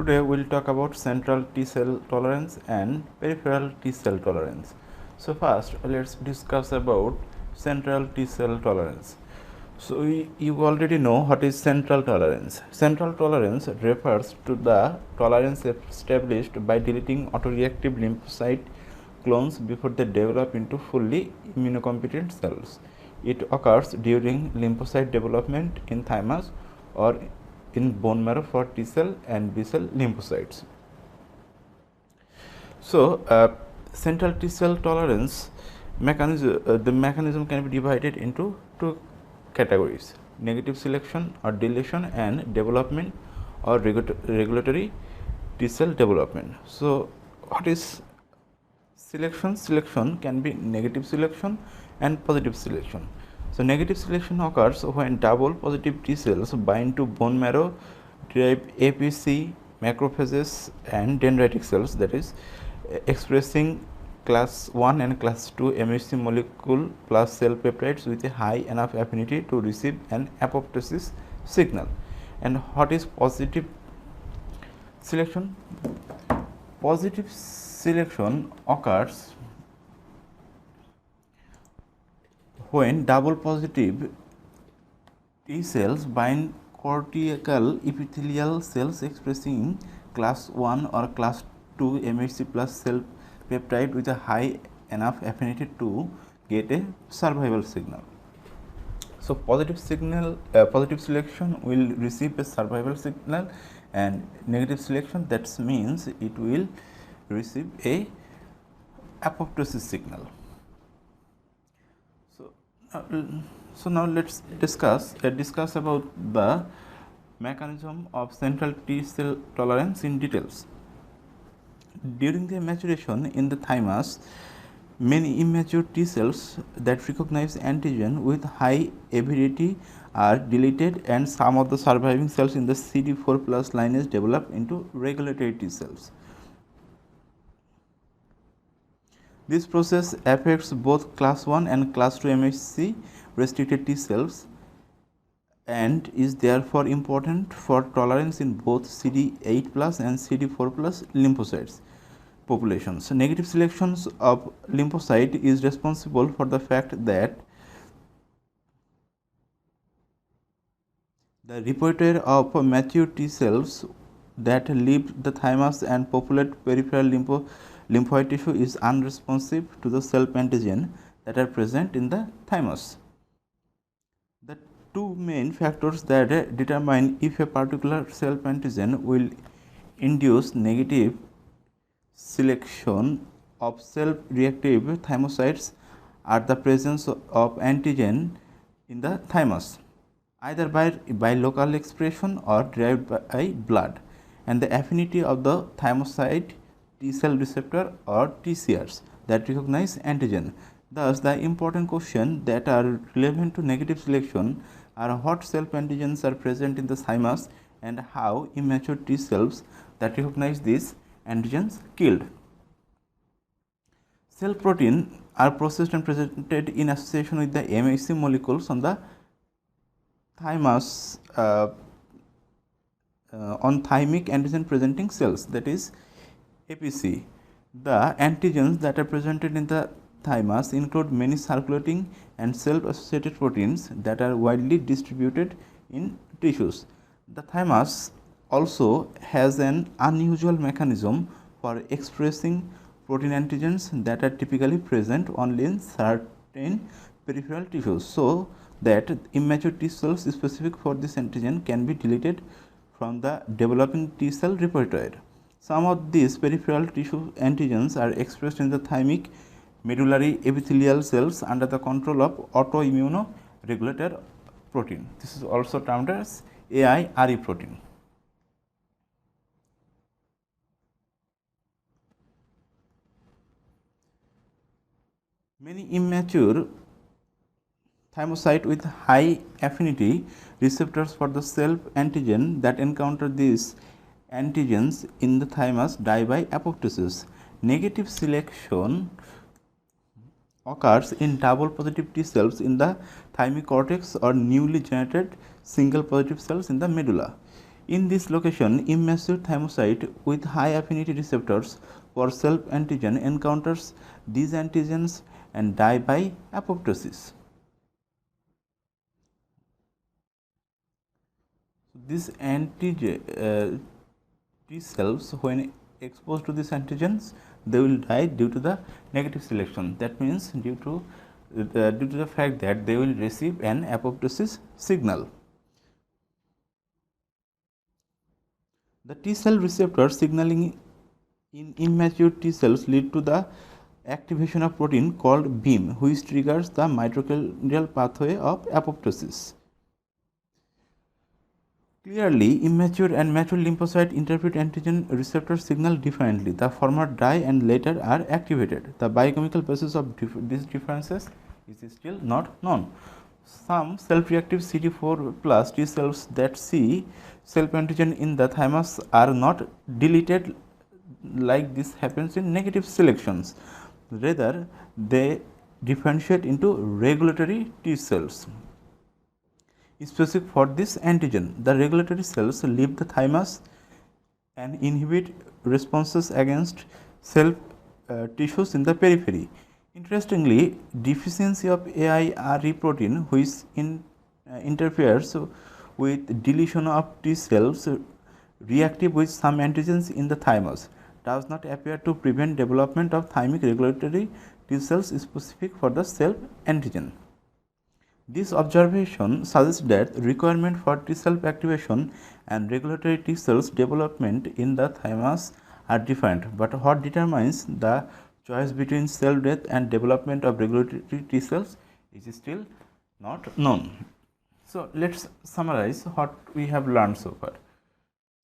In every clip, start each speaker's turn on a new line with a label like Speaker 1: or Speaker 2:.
Speaker 1: Today we'll talk about central T cell tolerance and peripheral T cell tolerance. So first let's discuss about central T cell tolerance. So you already know what is central tolerance. Central tolerance refers to the tolerance established by deleting autoreactive lymphocyte clones before they develop into fully immunocompetent cells. It occurs during lymphocyte development in thymus or in bone marrow for T cell and B cell lymphocytes. So, central T cell tolerance mechanism, the mechanism can be divided into two categories: negative selection or deletion and development or regulatory T cell development. So, what is selection? Selection can be negative selection and positive selection. So, negative selection occurs when double positive T cells bind to bone marrow derived APC, macrophages and dendritic cells, that is expressing class 1 and class 2 MHC molecule plus cell peptides with a high enough affinity to receive an apoptosis signal. And what is positive selection? Positive selection occurs when double positive T cells bind cortical epithelial cells expressing class 1 or class 2 MHC plus cell peptide with a high enough affinity to get a survival signal. So, positive selection will receive a survival signal, and negative selection, that means it will receive a apoptosis signal. So now let's discuss about the mechanism of central T cell tolerance in details. During their maturation in the thymus, many immature T cells that recognize antigen with high avidity are deleted, and some of the surviving cells in the CD4 plus lineage develop into regulatory T cells. This process affects both class 1 and class 2 MHC restricted T cells and is therefore important for tolerance in both CD8 plus and CD4 plus lymphocytes populations. So, negative selections of lymphocyte is responsible for the fact that the repertoire of mature T cells that leave the thymus and populate peripheral lymphoid tissue is unresponsive to the self-antigen that are present in the thymus. The two main factors that determine if a particular self-antigen will induce negative selection of self-reactive thymocytes are the presence of antigen in the thymus, either by local expression or derived by blood, and the affinity of the thymocyte T cell receptor or TCRs that recognize antigen. Thus, the important questions that are relevant to negative selection are what self-antigens are present in the thymus and how immature T cells that recognize these antigens killed. Cell protein are processed and presented in association with the MHC molecules on the thymus on thymic antigen presenting cells, that is APC. The antigens that are presented in the thymus include many circulating and self-associated proteins that are widely distributed in tissues. The thymus also has an unusual mechanism for expressing protein antigens that are typically present only in certain peripheral tissues, so that immature T cells specific for this antigen can be deleted from the developing T cell repertoire. Some of these peripheral tissue antigens are expressed in the thymic medullary epithelial cells under the control of autoimmunoregulator protein. This is also termed as AI-RE protein. Many immature thymocyte with high affinity receptors for the self antigen that encounter these antigens in the thymus die by apoptosis. Negative selection occurs in double positive T cells in the thymic cortex or newly generated single positive cells in the medulla. In this location, immature thymocyte with high affinity receptors for self-antigen encounters these antigens and die by apoptosis. These antigen T cells, when exposed to these antigens, they will die due to the negative selection. That means due to the fact that they will receive an apoptosis signal. The T cell receptor signaling in immature T cells lead to the activation of protein called BEAM, which triggers the mitochondrial pathway of apoptosis. Clearly, immature and mature lymphocyte interpret antigen receptor signal differently. The former die and later are activated. The biochemical basis of these differences is still not known. Some self-reactive CD4 plus T cells that see self-antigen in the thymus are not deleted like this happens in negative selections. Rather, they differentiate into regulatory T cells specific for this antigen. The regulatory cells leave the thymus and inhibit responses against self tissues in the periphery. Interestingly, deficiency of AIRE protein, which interferes with deletion of T cells reactive with some antigens in the thymus, does not appear to prevent development of thymic regulatory T cells specific for the self antigen. This observation suggests that requirement for T cell activation and regulatory T cells development in the thymus are different, but what determines the choice between cell death and development of regulatory T cells is still not known. So, let us summarize what we have learned so far.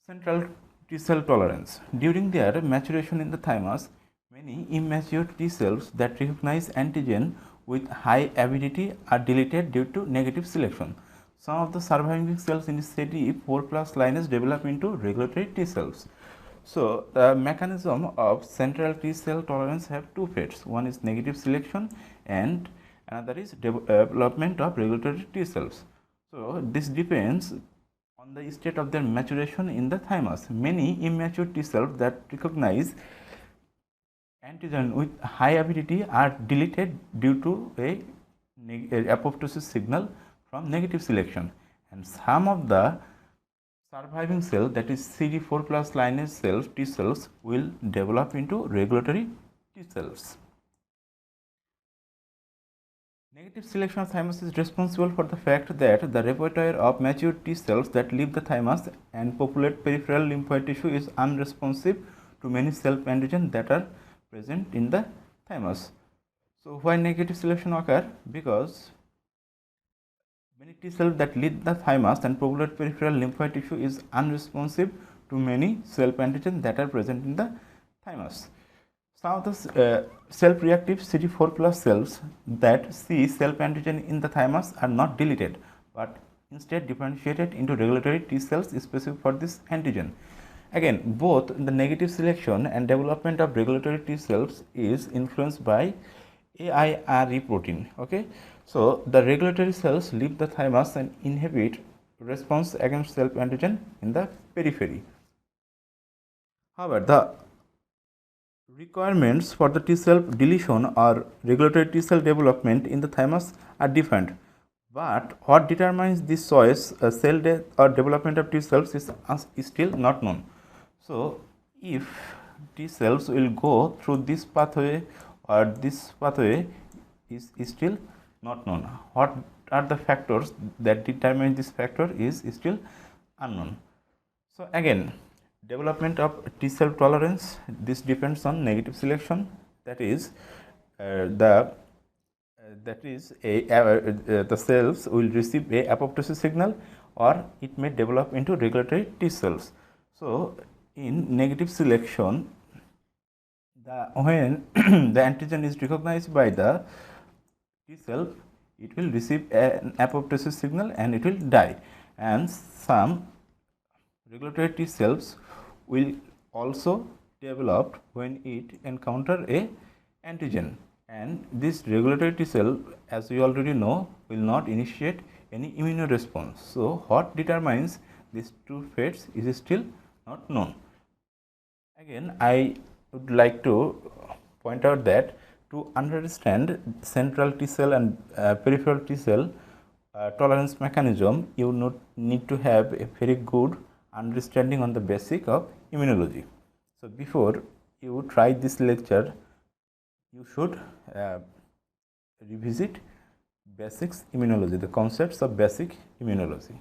Speaker 1: Central T cell tolerance. During their maturation in the thymus, many immature T cells that recognize antigen with high avidity are deleted due to negative selection. Some of the surviving cells in CD4 plus lineage develop into regulatory T cells. So, the mechanism of central T cell tolerance have two fates. One is negative selection and another is development of regulatory T cells. So, this depends on the state of their maturation in the thymus. Many immature T cells that recognize antigen with high avidity are deleted due to a apoptosis signal from negative selection, and some of the surviving cell, that is CD4 plus lineage cells, T cells, will develop into regulatory T cells. Negative selection of thymus is responsible for the fact that the repertoire of mature T cells that leave the thymus and populate peripheral lymphoid tissue is unresponsive to many self-antigen that are present in the thymus. So, why negative selection occur? Because many T cells that leave the thymus and populate peripheral lymphoid tissue is unresponsive to many self-antigen that are present in the thymus. Some of the self-reactive CD4 plus cells that see self-antigen in the thymus are not deleted, but instead differentiated into regulatory T cells specific for this antigen. Again, both the negative selection and development of regulatory T cells is influenced by AIRE protein. Okay, so the regulatory cells leave the thymus and inhibit response against self-antigen in the periphery. However, the requirements for the T cell deletion or regulatory T cell development in the thymus are different. But what determines this choice, cell death or development of T cells, is still not known. So, if T cells will go through this pathway or this pathway is still not known. What are the factors that determine this factor is still unknown. So, again, development of T cell tolerance, this depends on negative selection, that is the cells will receive a apoptosis signal or it may develop into regulatory T cells. So, in negative selection, when the antigen is recognized by the T cell, it will receive an apoptosis signal and it will die, and some regulatory T cells will also develop when it encounter a antigen, and this regulatory T cell, as we already know, will not initiate any immunoresponse. So, what determines these two fates is still not known. Again, I would like to point out that to understand central T cell and peripheral T cell tolerance mechanism, you need to have a very good understanding on the basic of immunology. So before you try this lecture, you should revisit basics immunology, the concepts of basic immunology.